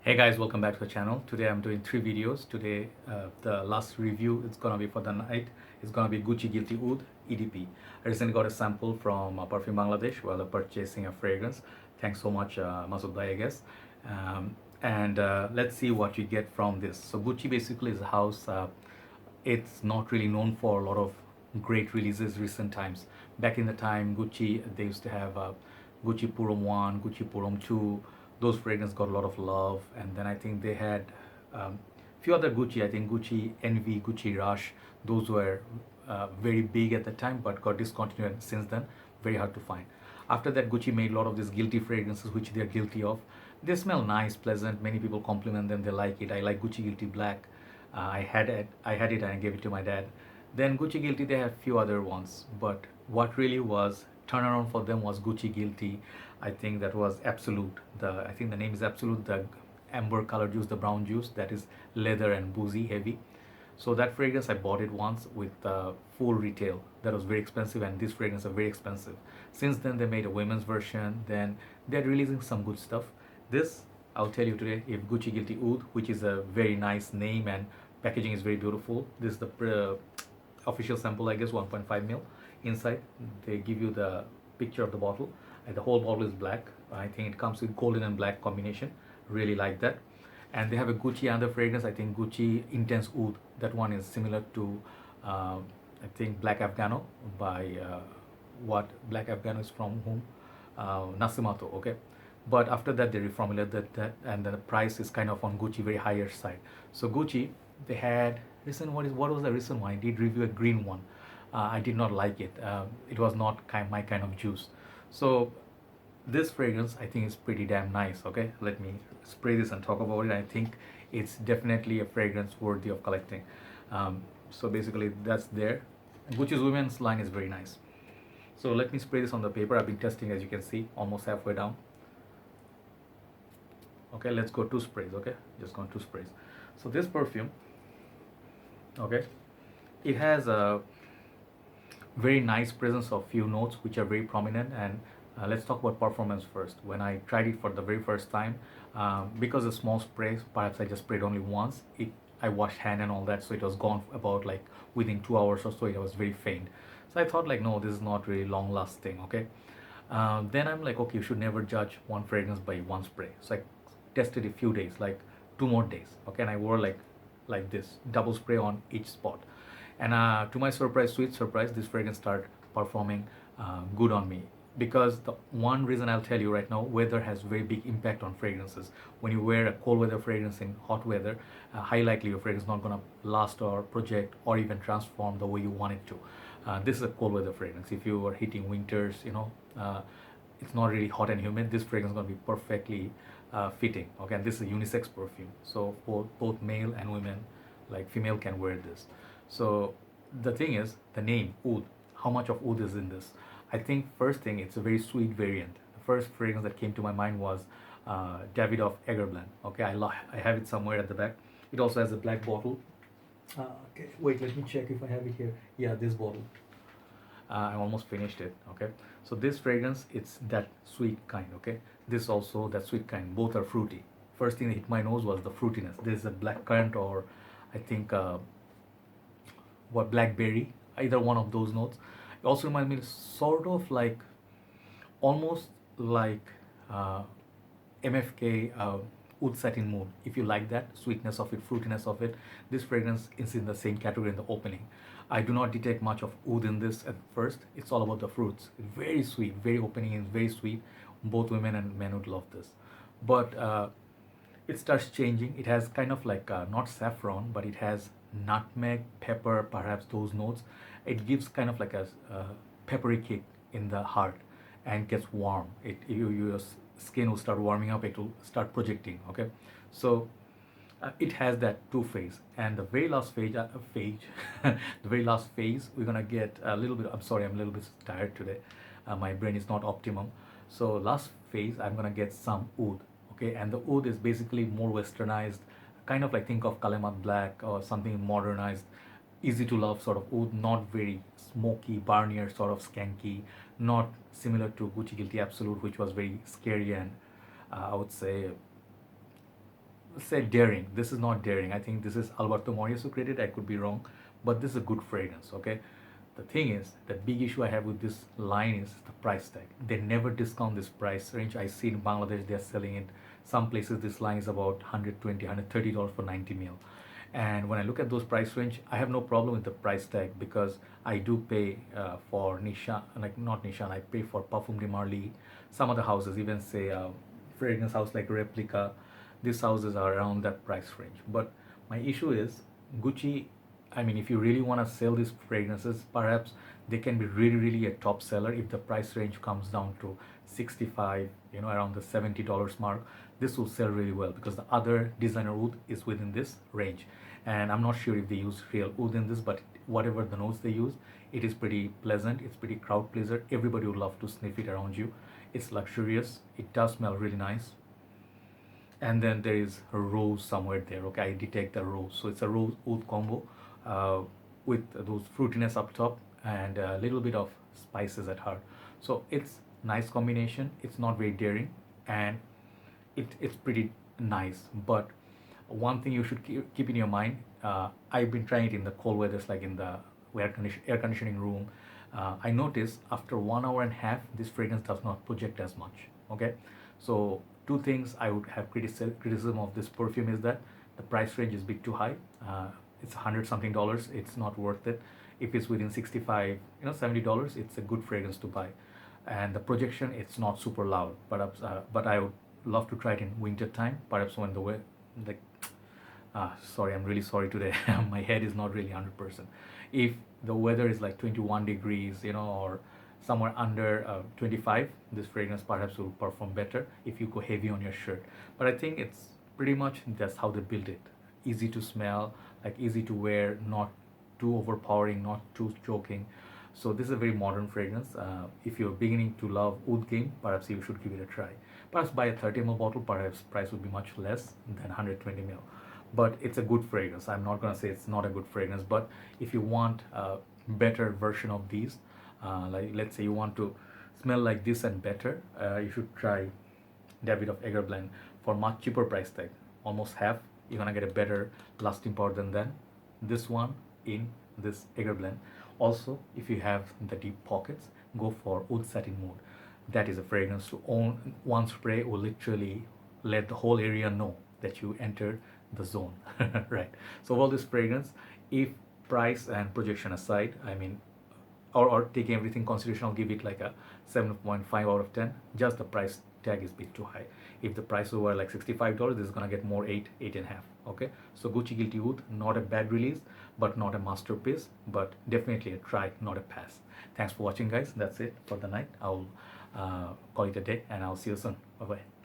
Hey guys, welcome back to the channel. Today I'm doing 3 videos. Today the last review is gonna be for the night. It's gonna be Gucci Guilty Oud EDP. I recently got a sample from Perfume Bangladesh while purchasing a fragrance. Thanks so much, Masood Bhai, I guess. And let's see what you get from this. So Gucci basically is a house. It's not really known for a lot of great releases recent times. Back in the time, Gucci, they used to have Gucci Purum 1, Gucci Purum 2. Those fragrances got a lot of love. And then I think they had few other Gucci. I think Gucci Envy, Gucci Rush. Those were very big at the time, but got discontinued since then. Very hard to find. After that, Gucci made a lot of these guilty fragrances, which they are guilty of. They smell nice, pleasant. Many people compliment them. They like it. I like Gucci Guilty Black. I had it and I gave it to my dad. Then Gucci Guilty, they have few other ones, but what really was turnaround for them was Gucci Guilty. I think that was Absolute. I think the name is Absolute. The amber color juice, the brown juice, that is leather and boozy heavy. So that fragrance I bought it once with full retail. That was very expensive, and this fragrance are very expensive. Since then they made a women's version. Then they're releasing some good stuff. This I'll tell you today, if Gucci Guilty Oud, which is a very nice name and packaging is very beautiful. This is the official sample, I guess, 1.5 ml. Inside they give you the picture of the bottle, and the whole bottle is black. I think it comes with golden and black combination. Really like that. And they have a Gucci other fragrance. I think Gucci Intense Oud. That one is similar to I think Black Afghano by what Black Afghano is from whom, Nasimato. Okay, but after that they reformulated that, and the price is kind of on Gucci very higher side. So Gucci, they had recent, what was the recent one? I did review a green one. I did not like it. It was not my kind of juice. So this fragrance I think is pretty damn nice. Okay, let me spray this and talk about it. I think it's definitely a fragrance worthy of collecting. So basically that's there. Gucci's women's line is very nice. So let me spray this on the paper. I've been testing, as you can see, almost halfway down. Okay, let's go 2 sprays. Okay, just gone 2 sprays. So this perfume, okay, it has a very nice presence of few notes which are very prominent. And let's talk about performance first. When I tried it for the very first time, because a small spray, perhaps I just sprayed only once. I washed hand and all that, so it was gone about like within 2 hours or so. It was very faint. So I thought like, no, this is not really long lasting. Okay, then I'm like, okay, you should never judge one fragrance by one spray. So I tested a few days, like 2 more days. Okay, and I wore like this double spray on each spot. And to my surprise, sweet surprise, this fragrance started performing good on me. Because the one reason I'll tell you right now, weather has very big impact on fragrances. When you wear a cold weather fragrance in hot weather, high likely your fragrance is not gonna last or project or even transform the way you want it to. This is a cold weather fragrance. If you are hitting winters, it's not really hot and humid, this fragrance is gonna be perfectly fitting. Okay, and this is a unisex perfume, so both male and women, like female, can wear this. So the thing is, the name Oud, how much of Oud is in this? I think first thing, it's a very sweet variant. The first fragrance that came to my mind was Davidoff Egerblend. Okay, I have it somewhere at the back. It also has a black bottle. Okay, wait, let me check if I have it here. Yeah, this bottle. I almost finished it. Okay, so this fragrance, it's that sweet kind. Okay, this also that sweet kind. Both are fruity. First thing that hit my nose was the fruitiness. This is a black currant, or I think what, blackberry, either one of those notes. It also reminds me sort of like, almost like MFK Oud Satin Moon. If you like that sweetness of it, fruitiness of it, this fragrance is in the same category in the opening. I do not detect much of oud in this at first. It's all about the fruits. Very sweet, very opening and very sweet. Both women and men would love this. But it starts changing. It has kind of like not saffron, but it has nutmeg, pepper, perhaps those notes. It gives kind of like a peppery kick in the heart and gets warm. Your skin will start warming up. It will start projecting. Okay, so it has that two phase, and the very last the very last phase, we're gonna get a little bit. I'm sorry, I'm a little bit tired today. My brain is not optimum. So last phase, I'm gonna get some oud. Okay, and the oud is basically more westernized, kind of like, think of Kalemat Black or something modernized, easy to love sort of oud, not very smoky, barnier sort of skanky, not similar to Gucci Guilty Absolute, which was very scary and I would say say daring. This is not daring. I think this is Alberto Morillo who created. I could be wrong, but this is a good fragrance. Okay, the thing is, the big issue I have with this line is the price tag. They never discount this price range. I see in Bangladesh they are selling it. Some places this line is about $120, $130 for 90 ml. And when I look at those price range, I have no problem with the price tag because I do pay for Nishan, like not Nishan, I pay for Parfum de Marly, some other houses, even say fragrance house like Replica. These houses are around that price range. But my issue is Gucci. I mean, if you really want to sell these fragrances, perhaps they can be really, really a top seller if the price range comes down to 65, around the $70 mark. This will sell really well because the other designer oud is within this range. And I'm not sure if they use real oud in this, but whatever the notes they use, it is pretty pleasant. It's pretty crowd pleaser. Everybody would love to sniff it around you. It's luxurious. It does smell really nice. And then there is a rose somewhere there. Okay, I detect the rose. So it's a rose oud combo with those fruitiness up top and a little bit of spices at heart. So it's nice combination. It's not very daring and it's pretty nice. But one thing you should keep in your mind, I've been trying it in the cold weathers, like in the air conditioning room. I noticed after 1 hour and a half, this fragrance does not project as much. Okay, so two things I would have criticism of this perfume is that the price range is a bit too high. It's $100 something. It's not worth it. If it's within 65, $70, it's a good fragrance to buy. And the projection, it's not super loud. But I would love to try it in winter time. Perhaps when the weather, like, sorry, I'm really sorry today. My head is not really 100%. If the weather is like 21 degrees, or somewhere under 25, this fragrance perhaps will perform better if you go heavy on your shirt. But I think it's pretty much that's how they build it. Easy to smell, like easy to wear, not too overpowering, not too choking. So this is a very modern fragrance. If you're beginning to love oud game, perhaps you should give it a try. Perhaps buy a 30 ml bottle, perhaps price would be much less than 120 ml. But it's a good fragrance. I'm not gonna say it's not a good fragrance, but if you want a better version of these, like let's say you want to smell like this and better, you should try David of Agar blend for much cheaper price tag, almost half. You're gonna get a better lasting power than this one in this Agar blend. Also, if you have the deep pockets, go for oud satin mode. That is a fragrance to own. One spray will literally let the whole area know that you entered the zone. Right, so all this fragrance, if price and projection aside, I mean, or taking everything consideration, I'll give it like a 7.5 out of 10. Just the price tag is a bit too high. If the price were like $65, this is gonna get more 8.5. Okay, so Gucci Guilty Oud, not a bad release, but not a masterpiece, but definitely a try, not a pass. Thanks for watching, guys. That's it for the night. I'll call it a day, and I'll see you soon. Bye bye.